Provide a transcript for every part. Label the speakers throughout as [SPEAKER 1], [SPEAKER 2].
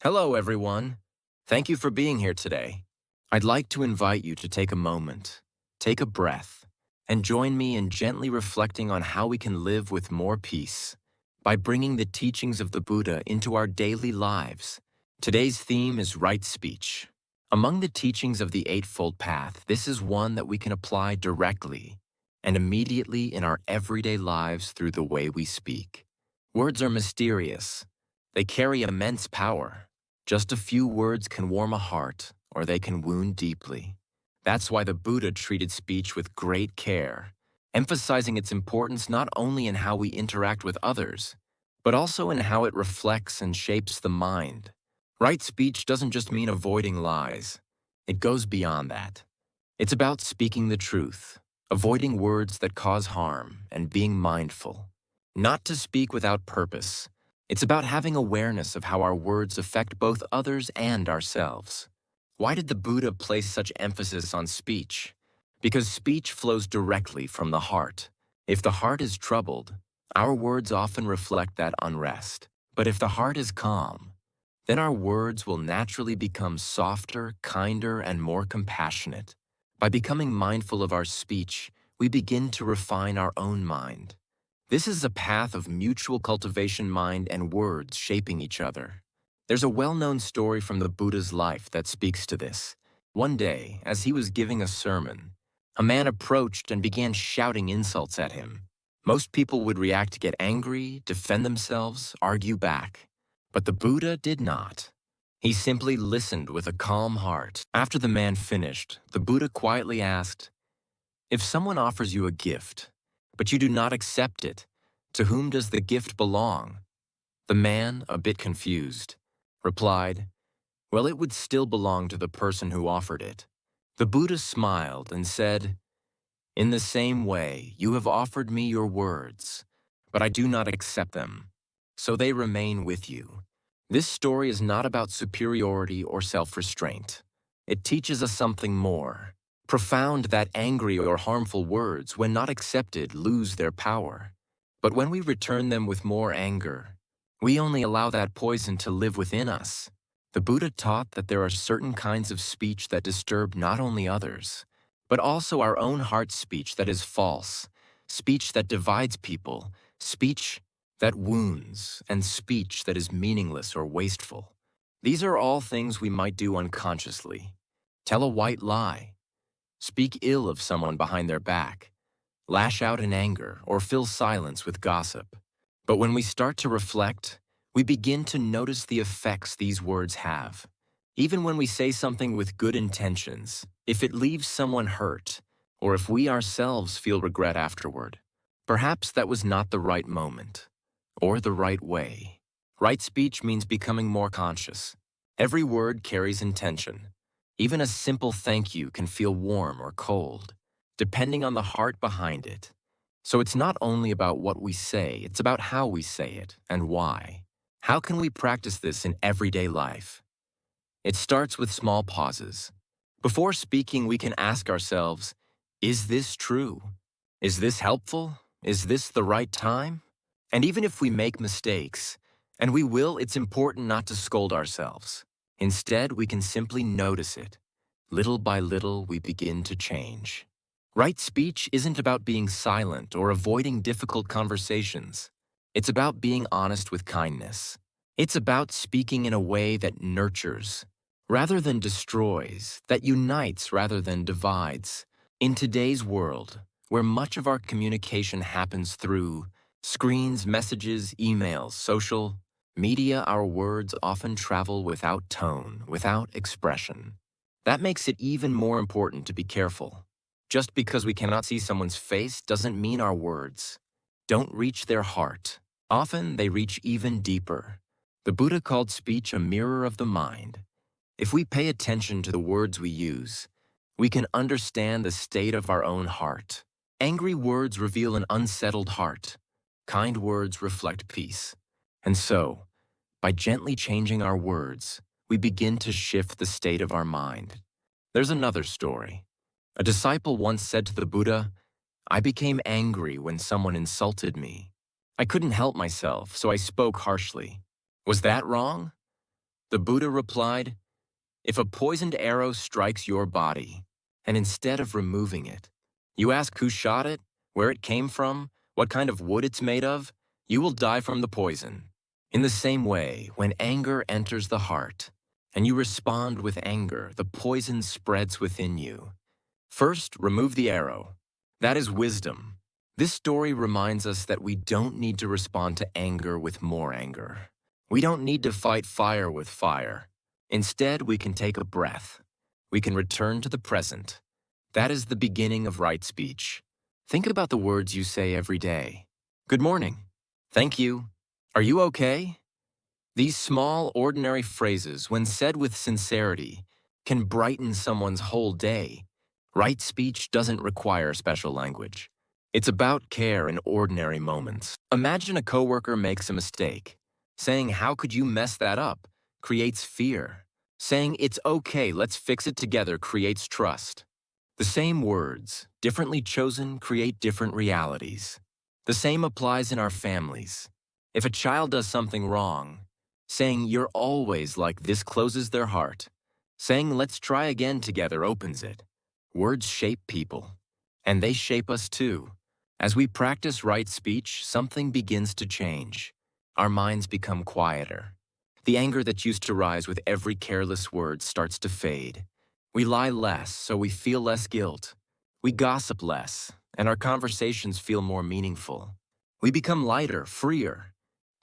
[SPEAKER 1] Hello, everyone. Thank you for being here today. I'd like to invite you to take a moment, take a breath, and join me in gently reflecting on how we can live with more peace by bringing the teachings of the Buddha into our daily lives. Today's theme is right speech. Among the teachings of the Eightfold Path, this is one that we can apply directly and immediately in our everyday lives through the way we speak. Words are mysterious. They carry immense power. Just a few words can warm a heart, or they can wound deeply. That's why the Buddha treated speech with great care, emphasizing its importance not only in how we interact with others, but also in how it reflects and shapes the mind. Right speech doesn't just mean avoiding lies. It goes beyond that. It's about speaking the truth, avoiding words that cause harm, and being mindful. Not to speak without purpose. It's about having awareness of how our words affect both others and ourselves. Why did the Buddha place such emphasis on speech? Because speech flows directly from the heart. If the heart is troubled, our words often reflect that unrest. But if the heart is calm, then our words will naturally become softer, kinder, and more compassionate. By becoming mindful of our speech, we begin to refine our own mind. This is a path of mutual cultivation, mind and words shaping each other. There's a well-known story from the Buddha's life that speaks to this. One day, as he was giving a sermon, a man approached and began shouting insults at him. Most people would react to get angry, defend themselves, argue back. But the Buddha did not. He simply listened with a calm heart. After the man finished, the Buddha quietly asked, "If someone offers you a gift, but you do not accept it, to whom does the gift belong?" The man, a bit confused, replied, "Well, it would still belong to the person who offered it." The Buddha smiled and said, "In the same way, you have offered me your words, but I do not accept them, so they remain with you." This story is not about superiority or self-restraint. It teaches us something more profound, that angry or harmful words, when not accepted, lose their power. But when we return them with more anger, we only allow that poison to live within us. The Buddha taught that there are certain kinds of speech that disturb not only others, but also our own heart speech that is false, speech that divides people, speech that wounds, and speech that is meaningless or wasteful. These are all things we might do unconsciously. Tell a white lie, speak ill of someone behind their back, lash out in anger, or fill silence with gossip. But when we start to reflect, we begin to notice the effects these words have. Even when we say something with good intentions, if it leaves someone hurt, or if we ourselves feel regret afterward, perhaps that was not the right moment, or the right way. Right speech means becoming more conscious. Every word carries intention. Even a simple thank you can feel warm or cold, depending on the heart behind it. So it's not only about what we say, it's about how we say it and why. How can we practice this in everyday life? It starts with small pauses. Before speaking, we can ask ourselves, is this true? Is this helpful? Is this the right time? And even if we make mistakes, and we will, it's important not to scold ourselves. Instead, we can simply notice it. Little by little, we begin to change. Right speech isn't about being silent or avoiding difficult conversations. It's about being honest with kindness. It's about speaking in a way that nurtures rather than destroys, that unites rather than divides. In today's world, where much of our communication happens through screens, messages, emails, social media, our words often travel without tone, without expression. That makes it even more important to be careful. Just because we cannot see someone's face doesn't mean our words don't reach their heart. Often they reach even deeper. The Buddha called speech a mirror of the mind. If we pay attention to the words we use, we can understand the state of our own heart. Angry words reveal an unsettled heart. Kind words reflect peace. And so, by gently changing our words, we begin to shift the state of our mind. There's another story. A disciple once said to the Buddha, "I became angry when someone insulted me. I couldn't help myself, so I spoke harshly. Was that wrong?" The Buddha replied, "If a poisoned arrow strikes your body, and instead of removing it, you ask who shot it, where it came from, what kind of wood it's made of, you will die from the poison." In the same way, when anger enters the heart, and you respond with anger, the poison spreads within you. First, remove the arrow. That is wisdom. This story reminds us that we don't need to respond to anger with more anger. We don't need to fight fire with fire. Instead, we can take a breath. We can return to the present. That is the beginning of right speech. Think about the words you say every day. Good morning. Thank you. Are you okay? These small, ordinary phrases, when said with sincerity, can brighten someone's whole day. Right speech doesn't require special language. It's about care in ordinary moments. Imagine a coworker makes a mistake. Saying, "How could you mess that up?" creates fear. Saying, "It's okay, let's fix it together," creates trust. The same words, differently chosen, create different realities. The same applies in our families. If a child does something wrong, saying, "You're always like this," closes their heart. Saying, "Let's try again together," opens it. Words shape people, and they shape us too. As we practice right speech, something begins to change. Our minds become quieter. The anger that used to rise with every careless word starts to fade. We lie less, so we feel less guilt. We gossip less, and our conversations feel more meaningful. We become lighter, freer.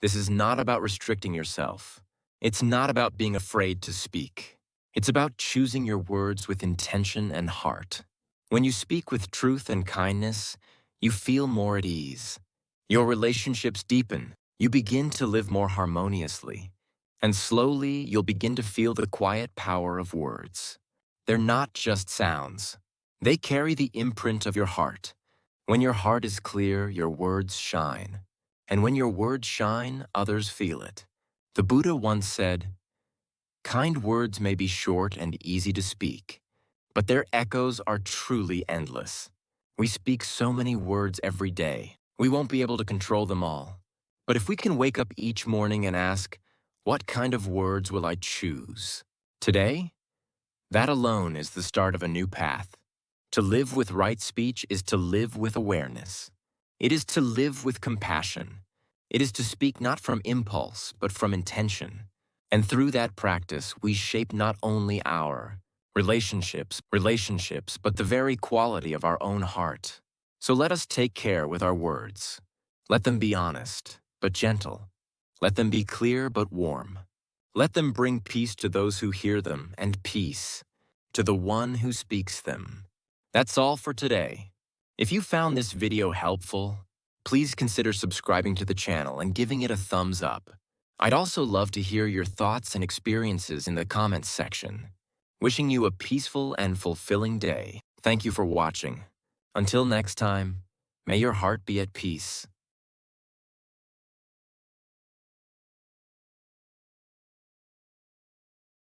[SPEAKER 1] This is not about restricting yourself. It's not about being afraid to speak. It's about choosing your words with intention and heart. When you speak with truth and kindness, you feel more at ease. Your relationships deepen. You begin to live more harmoniously. And slowly, you'll begin to feel the quiet power of words. They're not just sounds. They carry the imprint of your heart. When your heart is clear, your words shine. And when your words shine, others feel it. The Buddha once said, "Kind words may be short and easy to speak, but their echoes are truly endless." We speak so many words every day. We won't be able to control them all. But if we can wake up each morning and ask, "What kind of words will I choose today?" That alone is the start of a new path. To live with right speech is to live with awareness. It is to live with compassion. It is to speak not from impulse, but from intention. And through that practice, we shape not only our relationships, but the very quality of our own heart. So let us take care with our words. Let them be honest, but gentle. Let them be clear, but warm. Let them bring peace to those who hear them, and peace to the one who speaks them. That's all for today. If you found this video helpful, please consider subscribing to the channel and giving it a thumbs up. I'd also love to hear your thoughts and experiences in the comments section. Wishing you a peaceful and fulfilling day. Thank you for watching. Until next time, may your heart be at peace.